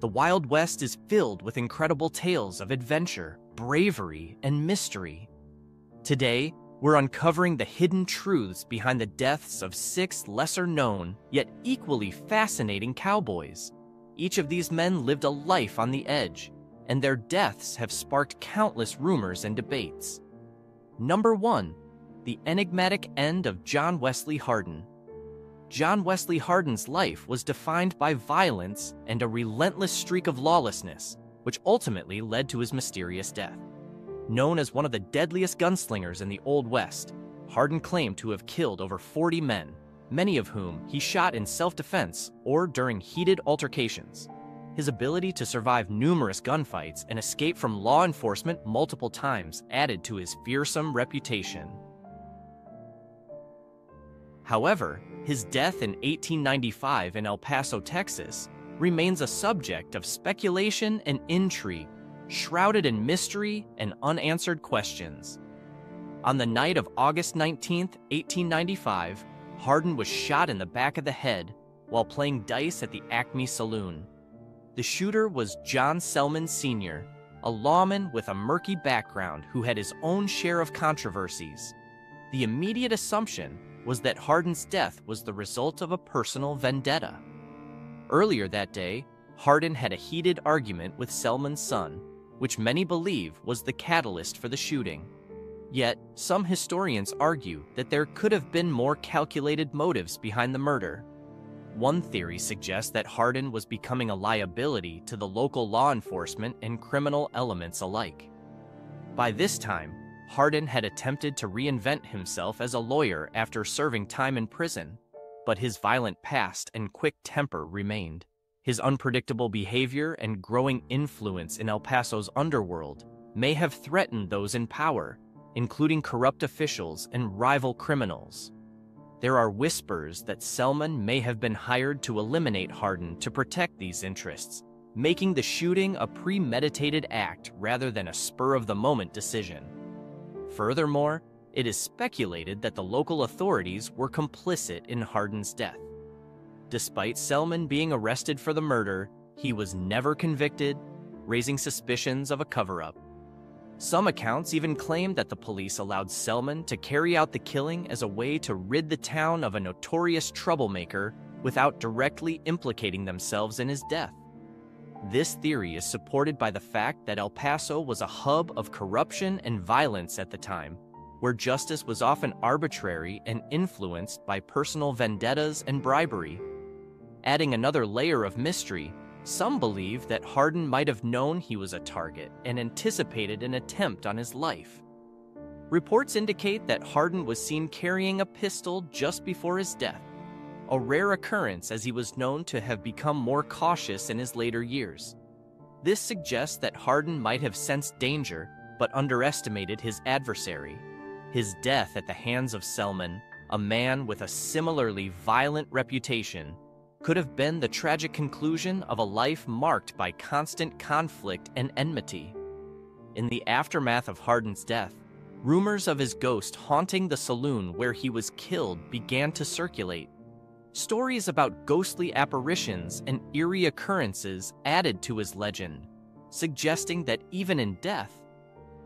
The Wild West is filled with incredible tales of adventure, bravery, and mystery. Today, we're uncovering the hidden truths behind the deaths of 6 lesser-known, yet equally fascinating cowboys. Each of these men lived a life on the edge, and their deaths have sparked countless rumors and debates. Number 1. The enigmatic end of John Wesley Hardin. John Wesley Hardin's life was defined by violence and a relentless streak of lawlessness, which ultimately led to his mysterious death. Known as one of the deadliest gunslingers in the Old West, Hardin claimed to have killed over 40 men, many of whom he shot in self-defense or during heated altercations. His ability to survive numerous gunfights and escape from law enforcement multiple times added to his fearsome reputation. However, his death in 1895 in El Paso, Texas, remains a subject of speculation and intrigue, shrouded in mystery and unanswered questions. On the night of August 19, 1895, Hardin was shot in the back of the head while playing dice at the Acme Saloon. The shooter was John Selman Sr., a lawman with a murky background who had his own share of controversies. The immediate assumption was that Hardin's death was the result of a personal vendetta. Earlier that day, Hardin had a heated argument with Selman's son, which many believe was the catalyst for the shooting. Yet, some historians argue that there could have been more calculated motives behind the murder. One theory suggests that Hardin was becoming a liability to the local law enforcement and criminal elements alike. By this time, Hardin had attempted to reinvent himself as a lawyer after serving time in prison, but his violent past and quick temper remained. His unpredictable behavior and growing influence in El Paso's underworld may have threatened those in power, including corrupt officials and rival criminals. There are whispers that Selman may have been hired to eliminate Hardin to protect these interests, making the shooting a premeditated act rather than a spur-of-the-moment decision. Furthermore, it is speculated that the local authorities were complicit in Hardin's death. Despite Selman being arrested for the murder, he was never convicted, raising suspicions of a cover-up. Some accounts even claim that the police allowed Selman to carry out the killing as a way to rid the town of a notorious troublemaker without directly implicating themselves in his death. This theory is supported by the fact that El Paso was a hub of corruption and violence at the time, where justice was often arbitrary and influenced by personal vendettas and bribery. Adding another layer of mystery, some believe that Hardin might have known he was a target and anticipated an attempt on his life. Reports indicate that Hardin was seen carrying a pistol just before his death, a rare occurrence as he was known to have become more cautious in his later years. This suggests that Hardin might have sensed danger but underestimated his adversary. His death at the hands of Selman, a man with a similarly violent reputation, could have been the tragic conclusion of a life marked by constant conflict and enmity. In the aftermath of Hardin's death, rumors of his ghost haunting the saloon where he was killed began to circulate. Stories about ghostly apparitions and eerie occurrences added to his legend, suggesting that even in death,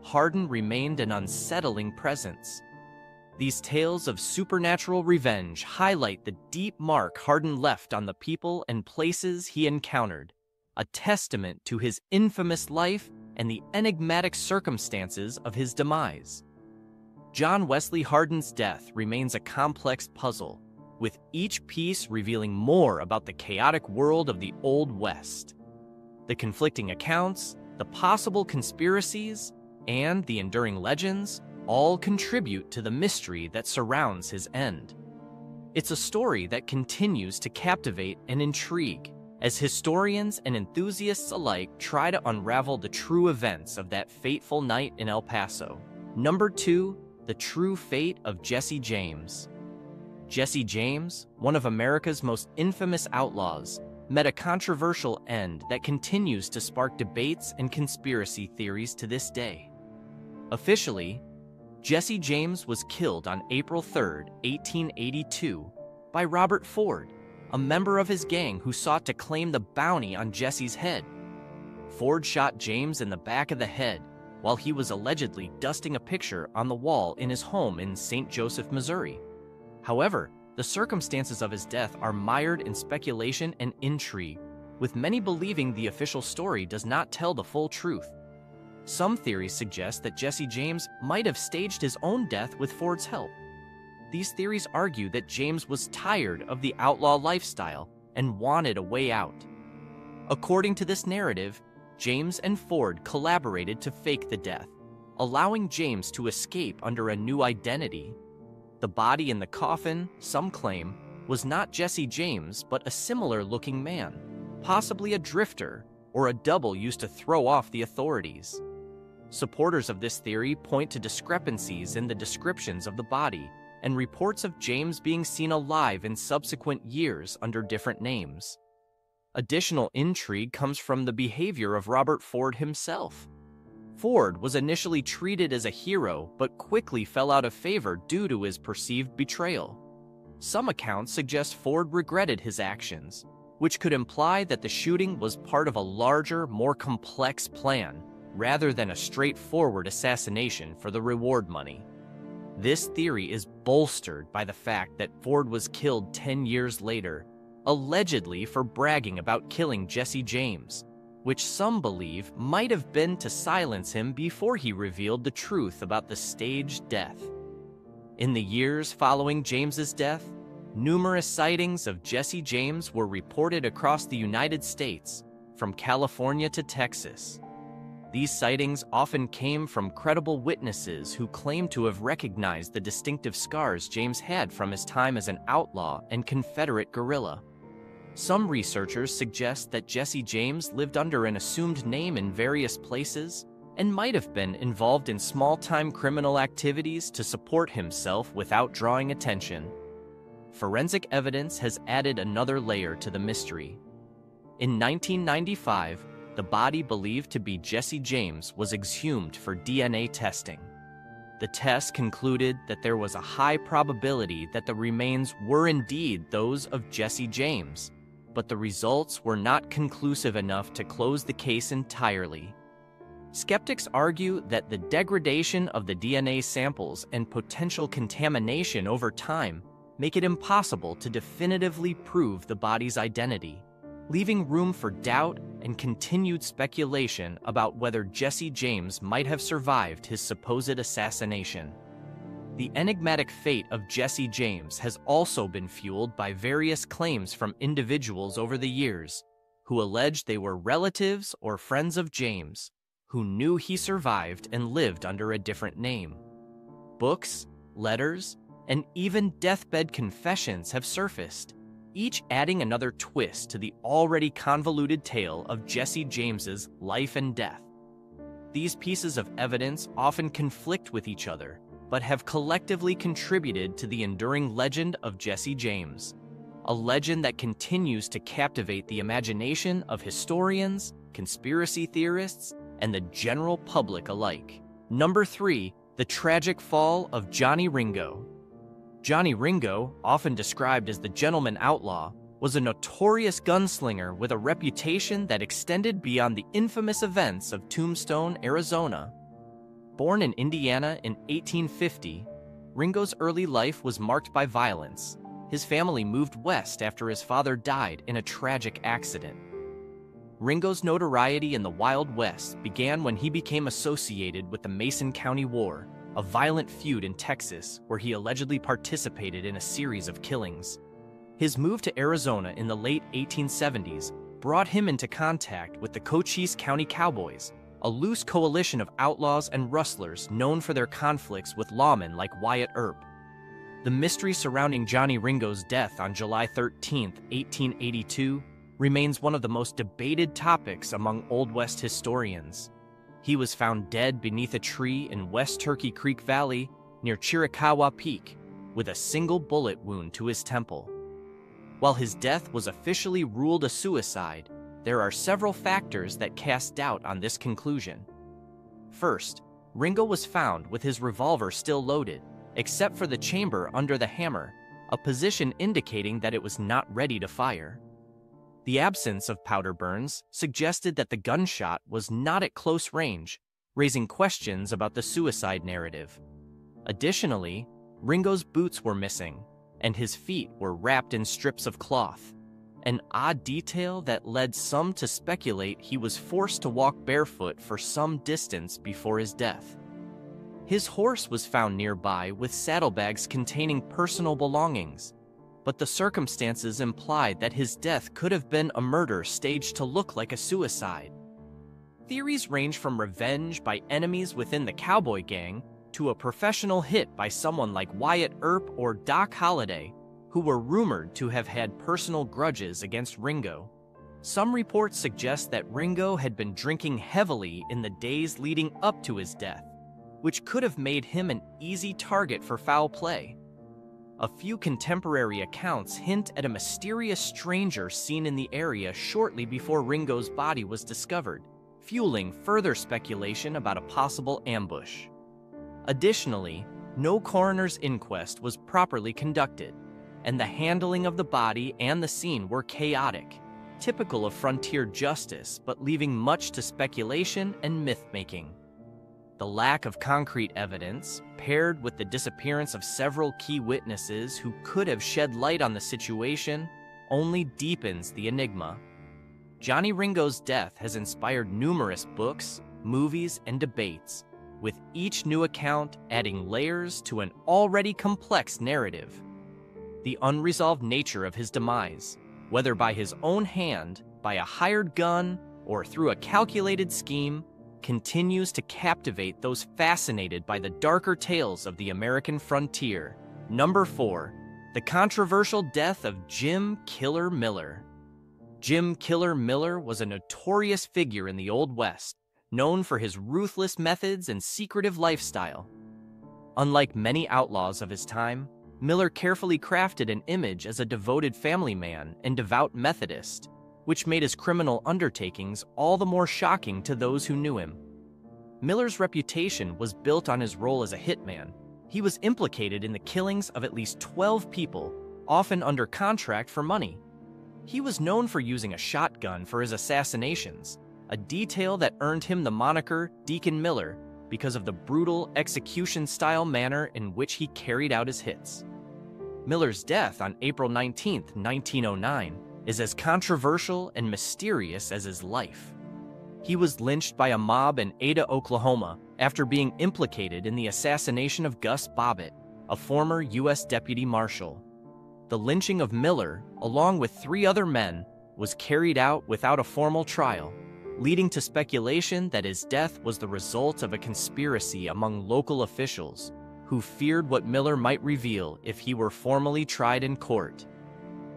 Hardin remained an unsettling presence. These tales of supernatural revenge highlight the deep mark Hardin left on the people and places he encountered, a testament to his infamous life and the enigmatic circumstances of his demise. John Wesley Hardin's death remains a complex puzzle, with each piece revealing more about the chaotic world of the Old West. The conflicting accounts, the possible conspiracies, and the enduring legends all contribute to the mystery that surrounds his end. It's a story that continues to captivate and intrigue as historians and enthusiasts alike try to unravel the true events of that fateful night in El Paso. Number 2, the true fate of Jesse James. Jesse James, one of America's most infamous outlaws, met a controversial end that continues to spark debates and conspiracy theories to this day. Officially, Jesse James was killed on April 3, 1882, by Robert Ford, a member of his gang who sought to claim the bounty on Jesse's head. Ford shot James in the back of the head while he was allegedly dusting a picture on the wall in his home in St. Joseph, Missouri. However, the circumstances of his death are mired in speculation and intrigue, with many believing the official story does not tell the full truth. Some theories suggest that Jesse James might have staged his own death with Ford's help. These theories argue that James was tired of the outlaw lifestyle and wanted a way out. According to this narrative, James and Ford collaborated to fake the death, allowing James to escape under a new identity. The body in the coffin, some claim, was not Jesse James, but a similar-looking man, possibly a drifter or a double used to throw off the authorities. Supporters of this theory point to discrepancies in the descriptions of the body and reports of James being seen alive in subsequent years under different names. Additional intrigue comes from the behavior of Robert Ford himself. Ford was initially treated as a hero, but quickly fell out of favor due to his perceived betrayal. Some accounts suggest Ford regretted his actions, which could imply that the shooting was part of a larger, more complex plan, rather than a straightforward assassination for the reward money. This theory is bolstered by the fact that Ford was killed 10 years later, allegedly for bragging about killing Jesse James, which some believe might have been to silence him before he revealed the truth about the staged death. In the years following James's death, numerous sightings of Jesse James were reported across the United States, from California to Texas. These sightings often came from credible witnesses who claimed to have recognized the distinctive scars James had from his time as an outlaw and Confederate guerrilla. Some researchers suggest that Jesse James lived under an assumed name in various places and might have been involved in small-time criminal activities to support himself without drawing attention. Forensic evidence has added another layer to the mystery. In 1995, the body believed to be Jesse James was exhumed for DNA testing. The test concluded that there was a high probability that the remains were indeed those of Jesse James, but the results were not conclusive enough to close the case entirely. Skeptics argue that the degradation of the DNA samples and potential contamination over time make it impossible to definitively prove the body's identity, leaving room for doubt and continued speculation about whether Jesse James might have survived his supposed assassination. The enigmatic fate of Jesse James has also been fueled by various claims from individuals over the years who allege they were relatives or friends of James, who knew he survived and lived under a different name. Books, letters, and even deathbed confessions have surfaced, each adding another twist to the already convoluted tale of Jesse James's life and death. These pieces of evidence often conflict with each other, but have collectively contributed to the enduring legend of Jesse James, a legend that continues to captivate the imagination of historians, conspiracy theorists, and the general public alike. Number 3, the tragic fall of Johnny Ringo. Johnny Ringo, often described as the gentleman outlaw, was a notorious gunslinger with a reputation that extended beyond the infamous events of Tombstone, Arizona. Born in Indiana in 1850, Ringo's early life was marked by violence. His family moved west after his father died in a tragic accident. Ringo's notoriety in the Wild West began when he became associated with the Mason County War, a violent feud in Texas where he allegedly participated in a series of killings. His move to Arizona in the late 1870s brought him into contact with the Cochise County Cowboys, a loose coalition of outlaws and rustlers known for their conflicts with lawmen like Wyatt Earp. The mystery surrounding Johnny Ringo's death on July 13, 1882, remains one of the most debated topics among Old West historians. He was found dead beneath a tree in West Turkey Creek Valley near Chiricahua Peak, with a single bullet wound to his temple. While his death was officially ruled a suicide, there are several factors that cast doubt on this conclusion. First, Ringo was found with his revolver still loaded, except for the chamber under the hammer, a position indicating that it was not ready to fire. The absence of powder burns suggested that the gunshot was not at close range, raising questions about the suicide narrative. Additionally, Ringo's boots were missing, and his feet were wrapped in strips of cloth, an odd detail that led some to speculate he was forced to walk barefoot for some distance before his death. His horse was found nearby with saddlebags containing personal belongings, but the circumstances implied that his death could have been a murder staged to look like a suicide. Theories range from revenge by enemies within the Cowboy gang to a professional hit by someone like Wyatt Earp or Doc Holliday, who were rumored to have had personal grudges against Ringo. Some reports suggest that Ringo had been drinking heavily in the days leading up to his death, which could have made him an easy target for foul play. A few contemporary accounts hint at a mysterious stranger seen in the area shortly before Ringo's body was discovered, fueling further speculation about a possible ambush. Additionally, no coroner's inquest was properly conducted, and the handling of the body and the scene were chaotic, typical of frontier justice but leaving much to speculation and myth-making. The lack of concrete evidence, paired with the disappearance of several key witnesses who could have shed light on the situation, only deepens the enigma. Johnny Ringo's death has inspired numerous books, movies, and debates, with each new account adding layers to an already complex narrative. The unresolved nature of his demise, whether by his own hand, by a hired gun, or through a calculated scheme, continues to captivate those fascinated by the darker tales of the American frontier. Number 4. The controversial death of Jim Killer Miller. Jim Killer Miller was a notorious figure in the Old West, known for his ruthless methods and secretive lifestyle. Unlike many outlaws of his time, Miller carefully crafted an image as a devoted family man and devout Methodist, which made his criminal undertakings all the more shocking to those who knew him. Miller's reputation was built on his role as a hitman. He was implicated in the killings of at least 12 people, often under contract for money. He was known for using a shotgun for his assassinations, a detail that earned him the moniker Deacon Miller because of the brutal, execution-style manner in which he carried out his hits. Miller's death on April 19, 1909, is as controversial and mysterious as his life. He was lynched by a mob in Ada, Oklahoma, after being implicated in the assassination of Gus Bobbitt, a former U.S. Deputy Marshal. The lynching of Miller, along with 3 other men, was carried out without a formal trial, leading to speculation that his death was the result of a conspiracy among local officials who feared what Miller might reveal if he were formally tried in court.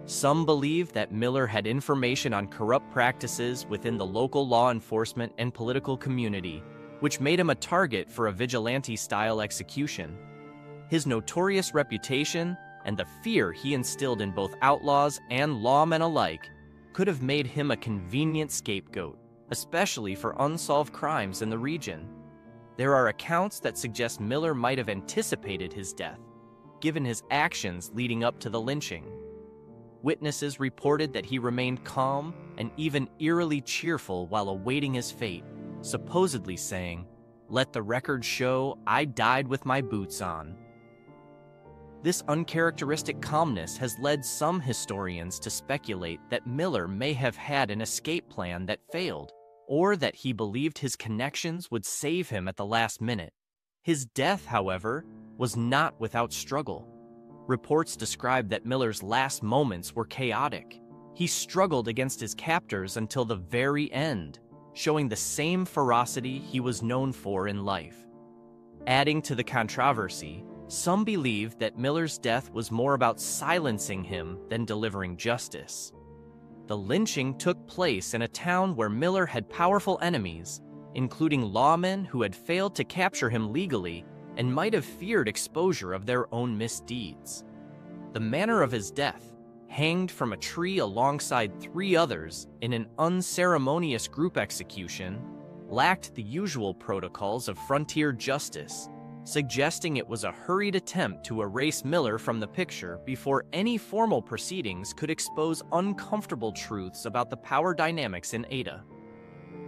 Some believe that Miller had information on corrupt practices within the local law enforcement and political community, which made him a target for a vigilante-style execution. His notorious reputation and the fear he instilled in both outlaws and lawmen alike could have made him a convenient scapegoat, especially for unsolved crimes in the region. There are accounts that suggest Miller might have anticipated his death, given his actions leading up to the lynching. Witnesses reported that he remained calm and even eerily cheerful while awaiting his fate, supposedly saying, "Let the record show I died with my boots on." This uncharacteristic calmness has led some historians to speculate that Miller may have had an escape plan that failed, or that he believed his connections would save him at the last minute. His death, however, was not without struggle. Reports describe that Miller's last moments were chaotic. He struggled against his captors until the very end, showing the same ferocity he was known for in life. Adding to the controversy, some believe that Miller's death was more about silencing him than delivering justice. The lynching took place in a town where Miller had powerful enemies, including lawmen who had failed to capture him legally and might have feared exposure of their own misdeeds. The manner of his death, hanged from a tree alongside 3 others in an unceremonious group execution, lacked the usual protocols of frontier justice, suggesting it was a hurried attempt to erase Miller from the picture before any formal proceedings could expose uncomfortable truths about the power dynamics in Ada.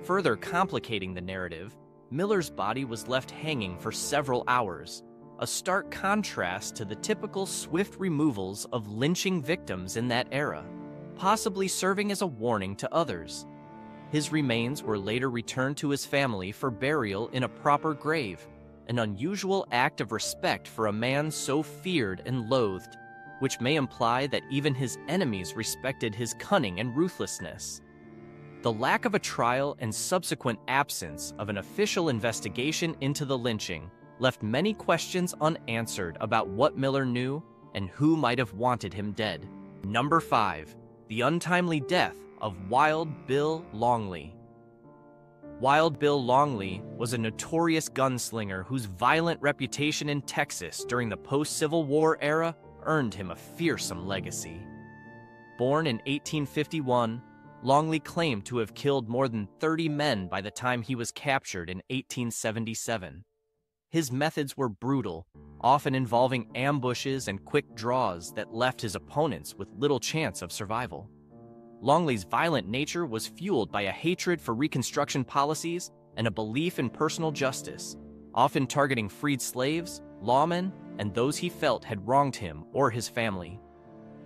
Further complicating the narrative, Miller's body was left hanging for several hours, a stark contrast to the typical swift removals of lynching victims in that era, possibly serving as a warning to others. His remains were later returned to his family for burial in a proper grave, an unusual act of respect for a man so feared and loathed, which may imply that even his enemies respected his cunning and ruthlessness. The lack of a trial and subsequent absence of an official investigation into the lynching left many questions unanswered about what Miller knew and who might have wanted him dead. Number 5. The untimely death of Wild Bill Longley. Wild Bill Longley was a notorious gunslinger whose violent reputation in Texas during the post-Civil War era earned him a fearsome legacy. Born in 1851, Longley claimed to have killed more than 30 men by the time he was captured in 1877. His methods were brutal, often involving ambushes and quick draws that left his opponents with little chance of survival. Longley's violent nature was fueled by a hatred for Reconstruction policies and a belief in personal justice, often targeting freed slaves, lawmen, and those he felt had wronged him or his family.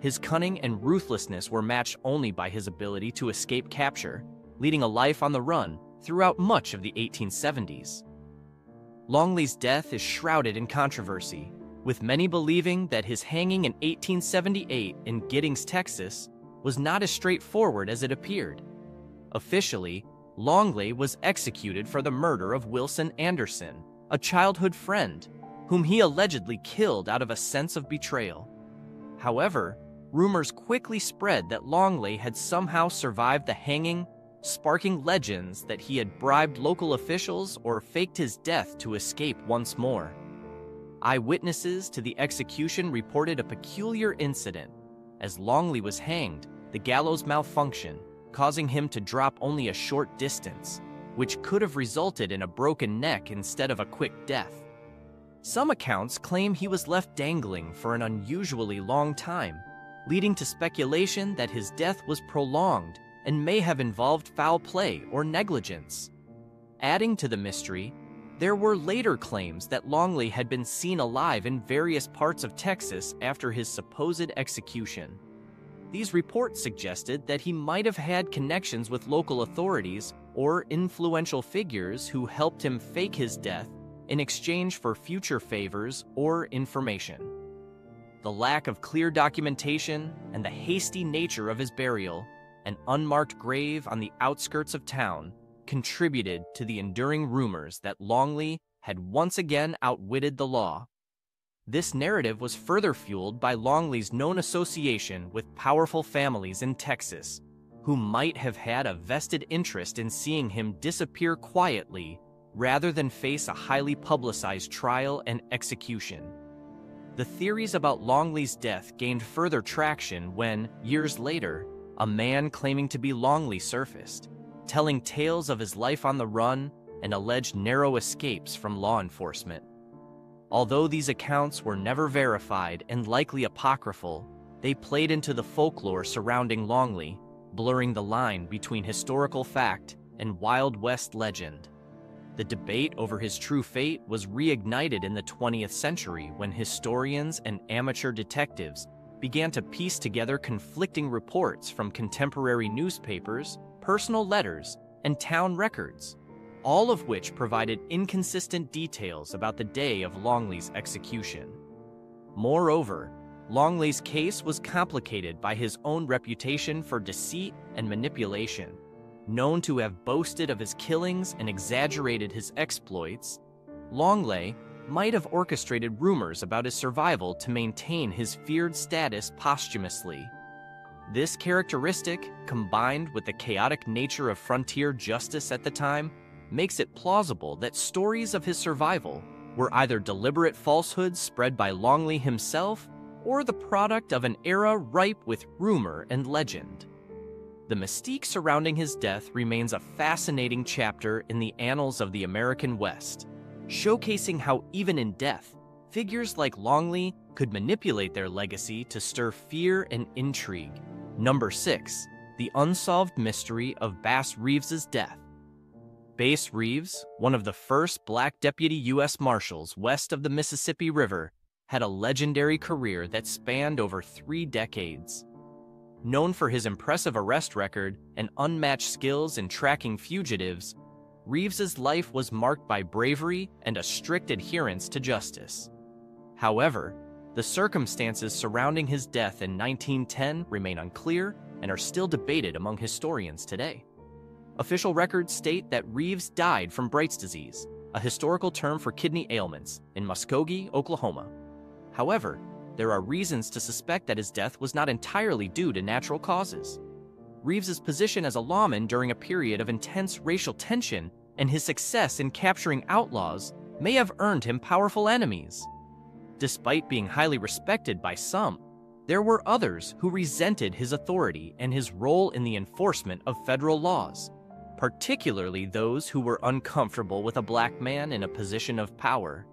His cunning and ruthlessness were matched only by his ability to escape capture, leading a life on the run throughout much of the 1870s. Longley's death is shrouded in controversy, with many believing that his hanging in 1878 in Giddings, Texas, was not as straightforward as it appeared. Officially, Longley was executed for the murder of Wilson Anderson, a childhood friend, whom he allegedly killed out of a sense of betrayal. However, rumors quickly spread that Longley had somehow survived the hanging, sparking legends that he had bribed local officials or faked his death to escape once more. Eyewitnesses to the execution reported a peculiar incident. As Longley was hanged, the gallows malfunctioned, causing him to drop only a short distance, which could have resulted in a broken neck instead of a quick death. Some accounts claim he was left dangling for an unusually long time, leading to speculation that his death was prolonged and may have involved foul play or negligence. Adding to the mystery, there were later claims that Longley had been seen alive in various parts of Texas after his supposed execution. These reports suggested that he might have had connections with local authorities or influential figures who helped him fake his death in exchange for future favors or information. The lack of clear documentation and the hasty nature of his burial, an unmarked grave on the outskirts of town, contributed to the enduring rumors that Longley had once again outwitted the law. This narrative was further fueled by Longley's known association with powerful families in Texas, who might have had a vested interest in seeing him disappear quietly rather than face a highly publicized trial and execution. The theories about Longley's death gained further traction when, years later, a man claiming to be Longley surfaced, telling tales of his life on the run and alleged narrow escapes from law enforcement. Although these accounts were never verified and likely apocryphal, they played into the folklore surrounding Longley, blurring the line between historical fact and Wild West legend. The debate over his true fate was reignited in the 20th century when historians and amateur detectives began to piece together conflicting reports from contemporary newspapers, personal letters, and town records, all of which provided inconsistent details about the day of Longley's execution. Moreover, Longley's case was complicated by his own reputation for deceit and manipulation. Known to have boasted of his killings and exaggerated his exploits, Longley might have orchestrated rumors about his survival to maintain his feared status posthumously. This characteristic, combined with the chaotic nature of frontier justice at the time, makes it plausible that stories of his survival were either deliberate falsehoods spread by Longley himself or the product of an era ripe with rumor and legend. The mystique surrounding his death remains a fascinating chapter in the annals of the American West, showcasing how even in death, figures like Longley could manipulate their legacy to stir fear and intrigue. Number 6. The unsolved mystery of Bass Reeves's death. Bass Reeves, one of the first black deputy U.S. Marshals west of the Mississippi River, had a legendary career that spanned over 3 decades. Known for his impressive arrest record and unmatched skills in tracking fugitives, Reeves's life was marked by bravery and a strict adherence to justice. However, the circumstances surrounding his death in 1910 remain unclear and are still debated among historians today. Official records state that Reeves died from Bright's disease, a historical term for kidney ailments, in Muskogee, Oklahoma. However, there are reasons to suspect that his death was not entirely due to natural causes. Reeves's position as a lawman during a period of intense racial tension and his success in capturing outlaws may have earned him powerful enemies. Despite being highly respected by some, there were others who resented his authority and his role in the enforcement of federal laws, particularly those who were uncomfortable with a black man in a position of power.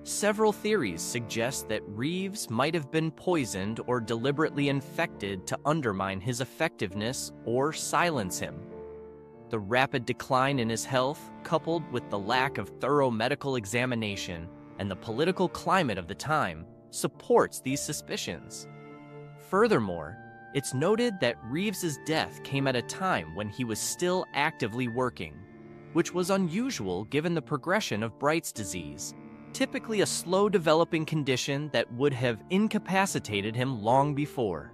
Several theories suggest that Reeves might have been poisoned or deliberately infected to undermine his effectiveness or silence him. The rapid decline in his health, coupled with the lack of thorough medical examination and the political climate of the time, supports these suspicions. Furthermore, it's noted that Reeves's death came at a time when he was still actively working, which was unusual given the progression of Bright's disease, typically a slow-developing condition that would have incapacitated him long before.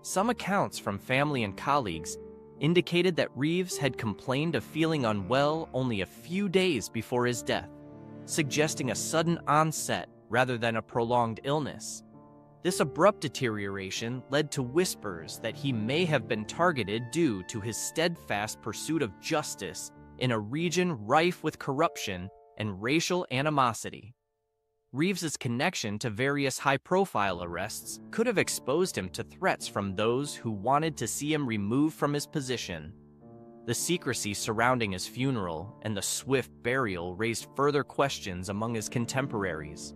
Some accounts from family and colleagues indicated that Reeves had complained of feeling unwell only a few days before his death, suggesting a sudden onset rather than a prolonged illness. This abrupt deterioration led to whispers that he may have been targeted due to his steadfast pursuit of justice in a region rife with corruption and racial animosity. Reeves's connection to various high-profile arrests could have exposed him to threats from those who wanted to see him removed from his position. The secrecy surrounding his funeral and the swift burial raised further questions among his contemporaries.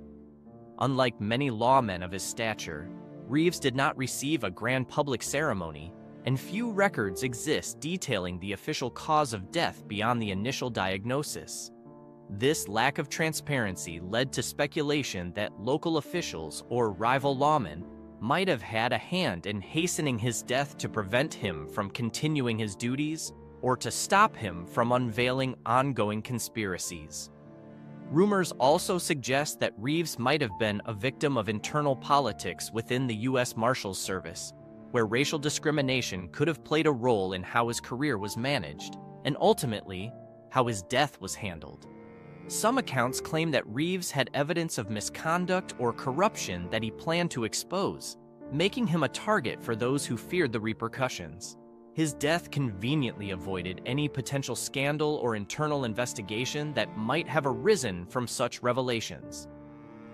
Unlike many lawmen of his stature, Reeves did not receive a grand public ceremony, and few records exist detailing the official cause of death beyond the initial diagnosis. This lack of transparency led to speculation that local officials or rival lawmen might have had a hand in hastening his death to prevent him from continuing his duties or to stop him from unveiling ongoing conspiracies. Rumors also suggest that Reeves might have been a victim of internal politics within the U.S. Marshals Service, where racial discrimination could have played a role in how his career was managed, and ultimately, how his death was handled. Some accounts claim that Reeves had evidence of misconduct or corruption that he planned to expose, making him a target for those who feared the repercussions. His death conveniently avoided any potential scandal or internal investigation that might have arisen from such revelations.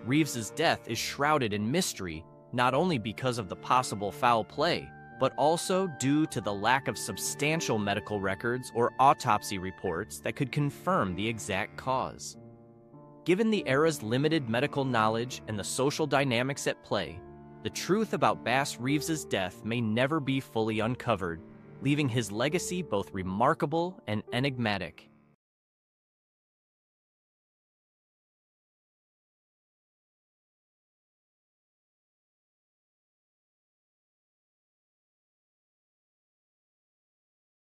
Reeves's death is shrouded in mystery not only because of the possible foul play, but also due to the lack of substantial medical records or autopsy reports that could confirm the exact cause. Given the era's limited medical knowledge and the social dynamics at play, the truth about Bass Reeves's death may never be fully uncovered, leaving his legacy both remarkable and enigmatic.